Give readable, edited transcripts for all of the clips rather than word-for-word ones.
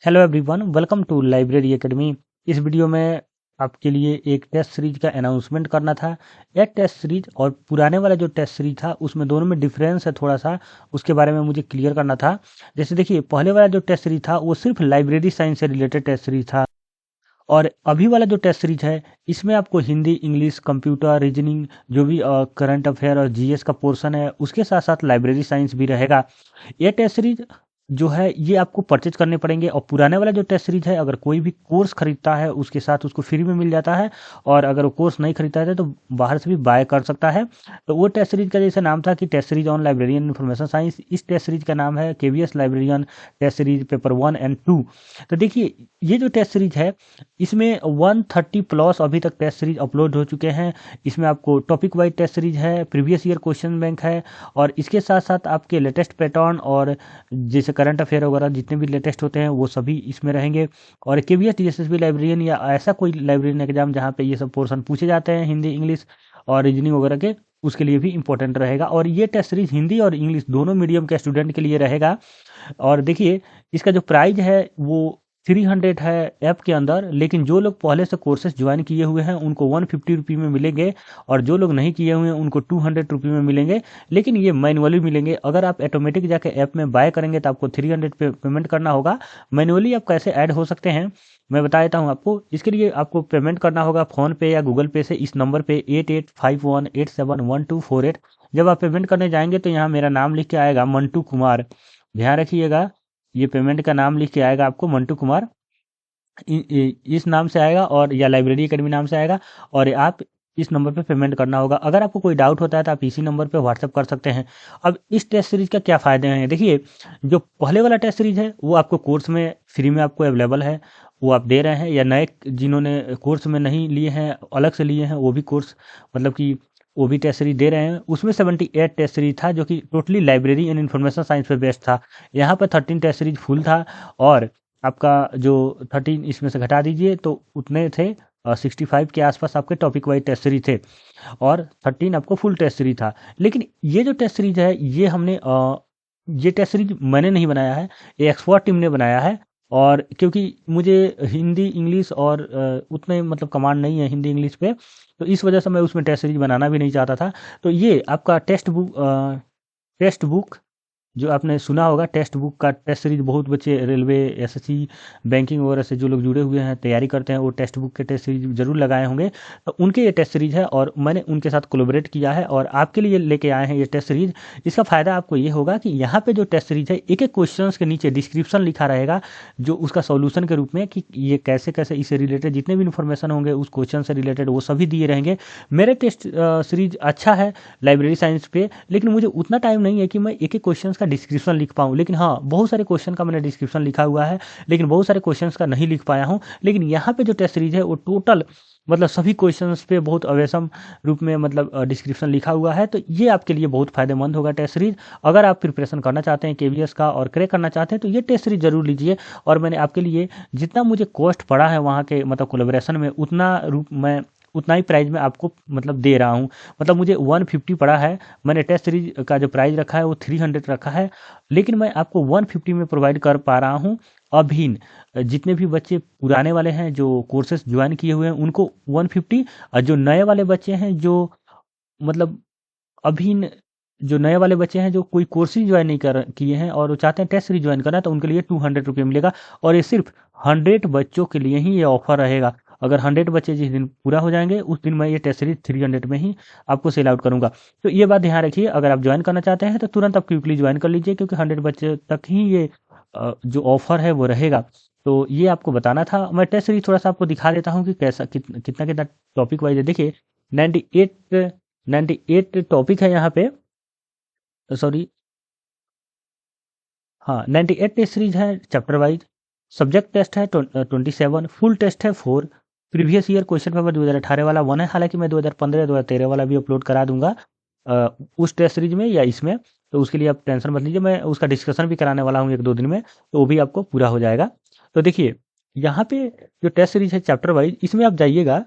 Hello everyone, welcome to library academy. इस video में आपके लिए एक टेस्ट सीरीज का अनाउंसमेंट करना था। यह टेस्ट सीरीज और पुराने वाला जो टेस्ट सीरीज था उसमें दोनों में डिफरेंस है थोड़ा सा, उसके बारे में मुझे क्लियर करना था। जैसे देखिए, पहले वाला जो टेस्ट सीरीज था वो सिर्फ लाइब्रेरी साइंस से रिलेटेड टेस्ट सीरीज था, और अभी वाला जो टेस्ट सीरीज है इसमें आपको हिंदी, इंग्लिश, कंप्यूटर, रीजनिंग, जो भी करंट अफेयर और जीएस का पोर्शन है उसके साथ साथ लाइब्रेरी साइंस भी रहेगा। ये टेस्ट सीरीज जो है ये आपको परचेज करने पड़ेंगे, और पुराने वाला जो टेस्ट सीरीज है अगर कोई भी कोर्स खरीदता है उसके साथ उसको फ्री में मिल जाता है, और अगर वो कोर्स नहीं खरीदता है तो बाहर से भी बाय कर सकता है। तो वो टेस्ट सीरीज का जैसे नाम था कि test series on librarian information science, इस टेस्ट सीरीज का नाम है KVS librarian test series paper 1 and 2। तो देखिए, ये जो टेस्ट सीरीज है इसमें 130 प्लस अभी तक टेस्ट सीरीज अपलोड हो चुके हैं। इसमें आपको टॉपिक वाइज टेस्ट सीरीज है, प्रीवियस ईयर क्वेश्चन बैंक है, और इसके साथ साथ आपके लेटेस्ट पैटर्न और जैसे करंट अफेयर वगैरह जितने भी लेटेस्ट होते हैं वो सभी इसमें रहेंगे। और केवीएस डीएसएसबी लाइब्रेरियन या ऐसा कोई लाइब्रेरियन एग्जाम जहाँ पे ये सब पोर्शन पूछे जाते हैं हिंदी, इंग्लिश और रीजनिंग वगैरह के, उसके लिए भी इंपॉर्टेंट रहेगा। और ये टेस्ट सीरीज हिंदी और इंग्लिश दोनों मीडियम के स्टूडेंट के लिए रहेगा। और देखिए, इसका जो प्राइस है वो 300 है ऐप के अंदर, लेकिन जो लोग पहले से कोर्सेज ज्वाइन किए हुए हैं उनको 150 रुपये में मिलेंगे, और जो लोग नहीं किए हुए हैं उनको 200 रुपये में मिलेंगे। लेकिन ये मैनुअली मिलेंगे। अगर आप ऑटोमेटिक जाके ऐप में बाय करेंगे तो आपको 300 पे पेमेंट करना होगा। मैनुअली आप कैसे ऐड हो सकते हैं मैं बता देता हूँ आपको। इसके लिए आपको पेमेंट करना होगा फ़ोन पे या गूगल पे से, इस नंबर पे 8851871248। जब आप पेमेंट करने जाएंगे तो यहाँ मेरा नाम लिख के आएगा मंटू कुमार, ध्यान रखिएगा। ये पेमेंट का नाम लिख के आएगा आपको मंटू कुमार, इस नाम से आएगा, और या लाइब्रेरी एकेडमी नाम से आएगा, और आप इस नंबर पे पेमेंट करना होगा। अगर आपको कोई डाउट होता है तो आप इसी नंबर पे व्हाट्सअप कर सकते हैं। अब इस टेस्ट सीरीज का क्या फ़ायदे हैं, देखिए। जो पहले वाला टेस्ट सीरीज है वो आपको कोर्स में फ्री में आपको अवेलेबल है, वो आप दे रहे हैं, या नए जिन्होंने कोर्स में नहीं लिए हैं अलग से लिए हैं वो भी कोर्स, मतलब कि वो भी टेस्ट सीरीज दे रहे हैं। उसमें 78 टेस्ट सीरीज था जो कि totally library and information science पे बेस्ड था। यहाँ पर 13 टेस्ट सीरीज फुल था, और आपका जो 13 इसमें से घटा दीजिए तो उतने थे 65 के आसपास आपके टॉपिक वाइज टेस्ट सीरीज थे, और 13 आपको फुल टेस्ट सीरीज था। लेकिन ये जो टेस्ट सीरीज है ये हमने ये टेस्ट सीरीज मैंने नहीं बनाया है, ये एक्सपर्ट टीम ने बनाया है। और क्योंकि मुझे हिंदी, इंग्लिश और उतने मतलब कमांड नहीं है हिंदी इंग्लिश पे, तो इस वजह से मैं उसमें टेस्ट सीरीज बनाना भी नहीं चाहता था। तो ये आपका टेक्स्ट बुक जो आपने सुना होगा, टेक्स्ट बुक का टेस्ट सीरीज बहुत बच्चे रेलवे, एसएससी, बैंकिंग वगैरह से जो लोग जुड़े हुए हैं तैयारी करते हैं वो टेक्स्ट बुक के टेस्ट सीरीज जरूर लगाए होंगे। तो उनके ये टेस्ट सीरीज है और मैंने उनके साथ कोलैबोरेट किया है और आपके लिए लेके आए हैं ये टेस्ट सीरीज। इसका फ़ायदा आपको ये होगा कि यहाँ पे जो टेस्ट सीरीज है एक एक क्वेश्चन के नीचे डिस्क्रिप्शन लिखा रहेगा, जो उसका सॉल्यूशन के रूप में कि ये कैसे कैसे इससे रिलेटेड जितने भी इन्फॉर्मेशन होंगे उस क्वेश्चन से रिलेटेड वो सभी दिए रहेंगे। मेरे टेस्ट सीरीज अच्छा है लाइब्रेरी साइंस पे, लेकिन मुझे उतना टाइम नहीं है कि मैं एक एक क्वेश्चन का डिस्क्रिप्शन लिख पाऊँ। लेकिन हाँ, बहुत सारे क्वेश्चन का मैंने डिस्क्रिप्शन लिखा हुआ है, लेकिन बहुत सारे क्वेश्चन का नहीं लिख पाया हूँ। लेकिन यहाँ पे जो टेस्ट सीरीज है वो टोटल मतलब सभी क्वेश्चंस पे बहुत अवेसम रूप में मतलब डिस्क्रिप्शन लिखा हुआ है। तो ये आपके लिए बहुत फायदेमंद होगा टेस्ट सीरीज। अगर आप प्रिपरेशन करना चाहते हैं केवीएस का और क्रैक करना चाहते हैं तो ये टेस्ट सीरीज जरूर लीजिए। और मैंने आपके लिए जितना मुझे कॉस्ट पड़ा है वहाँ के मतलब कोलेब्रेशन में, उतना रूप मैं उतना ही प्राइस में आपको मतलब दे रहा हूँ। मतलब मुझे 150 पड़ा है, मैंने टेस्ट सीरीज का जो प्राइस रखा है वो 300 रखा है, लेकिन मैं आपको 150 में प्रोवाइड कर पा रहा हूँ। अभी जितने भी बच्चे पुराने वाले हैं जो कोर्सेज ज्वाइन किए हुए हैं उनको 150, और जो नए वाले बच्चे हैं जो मतलब अभी जो नए वाले बच्चे हैं जो कोई कोर्स ही ज्वाइन नहीं कर किए हैं और वो चाहते हैं टेस्ट सीरीज ज्वाइन करना, तो उनके लिए 200 रुपये मिलेगा। और ये सिर्फ 100 बच्चों के लिए ही ये ऑफर रहेगा। अगर 100 बच्चे जिस दिन पूरा हो जाएंगे उस दिन मैं ये टेस्ट सीरीज 300 में ही आपको सेल आउट करूंगा। तो ये बात ध्यान रखिए, अगर आप ज्वाइन करना चाहते हैं तो तुरंत आप क्विकली ज्वाइन कर लीजिए, क्योंकि 100 बच्चे तक ही ये जो ऑफर है वो रहेगा। तो ये आपको बताना था। मैं टेस्ट सीरीज थोड़ा सा आपको दिखा देता हूँ कि कैसा कितना कितना कितना टॉपिक वाइज है। देखिए, 98 98 टॉपिक है यहाँ पे, सॉरी, हाँ 98 टेस्ट सीरीज है चैप्टर वाइज। सब्जेक्ट टेस्ट है 27, फुल टेस्ट है 4। प्रीवियस ईयर क्वेश्चन पेपर 2018 वाला 1 है, हालांकि मैं 2015 2013 वाला भी अपलोड करा दूंगा उस टेस्ट सीरीज में या इसमें, तो उसके लिए आप टेंशन मत लीजिए। मैं उसका डिस्कशन भी कराने वाला हूँ 1-2 दिन में, तो वो भी आपको पूरा हो जाएगा। तो देखिए, यहाँ पे जो टेस्ट सीरीज है चैप्टर वाइज, इसमें आप जाइएगा,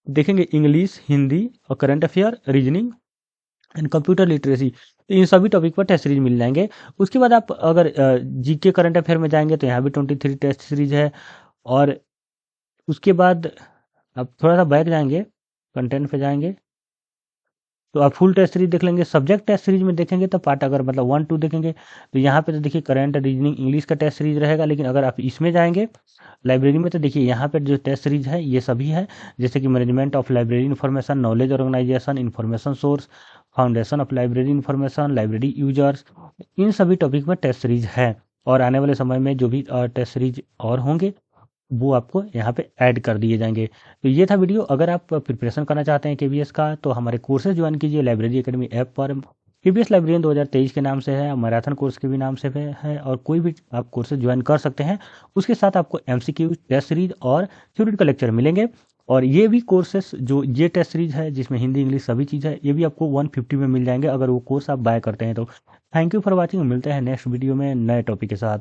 देखेंगे इंग्लिश, हिंदी और current affair, reasoning and computer literacy, तो इन सभी टॉपिक पर टेस्ट सीरीज मिल जाएंगे। उसके बाद आप अगर जीके करंट अफेयर में जाएंगे तो यहाँ भी 23 टेस्ट सीरीज है। और उसके बाद आप थोड़ा सा बैक जाएंगे, कंटेंट पे जाएंगे तो आप फुल टेस्ट सीरीज देख लेंगे। सब्जेक्ट टेस्ट सीरीज में देखेंगे तो पार्ट अगर मतलब 1 2 देखेंगे तो यहाँ पे तो देखिए करंट, रीजनिंग, इंग्लिश का टेस्ट सीरीज रहेगा। लेकिन अगर आप इसमें जाएंगे लाइब्रेरी में तो देखिए यहाँ पे जो टेस्ट सीरीज है ये सभी है, जैसे कि management of library information, knowledge organisation, information source, foundation of library information, library users, इन सभी टॉपिक में टेस्ट सीरीज है। और आने वाले समय में जो भी टेस्ट सीरीज और होंगे वो आपको यहाँ पे ऐड कर दिए जाएंगे। तो ये था वीडियो। अगर आप प्रिपरेशन करना चाहते हैं केवीएस का तो हमारे कोर्सेज ज्वाइन कीजिए लाइब्रेरी एकेडमी ऐप पर। केवीएस लाइब्रेरियन 2023 के नाम से है, मैराथन कोर्स के भी नाम से है, और कोई भी आप कोर्सेज ज्वाइन कर सकते हैं। उसके साथ आपको एमसीक्यू, टेस्ट सीरीज और थ्योरेटिकल लेक्चर मिलेंगे। और ये भी कोर्सेस जो ये टेस्ट सीरीज है जिसमें हिंदी इंग्लिश सभी चीज़ है, ये भी आपको 150 में मिल जाएंगे अगर वो कोर्स आप बाय करते हैं तो। थैंक यू फॉर वॉचिंग, मिलते हैं नेक्स्ट वीडियो में नए टॉपिक के साथ।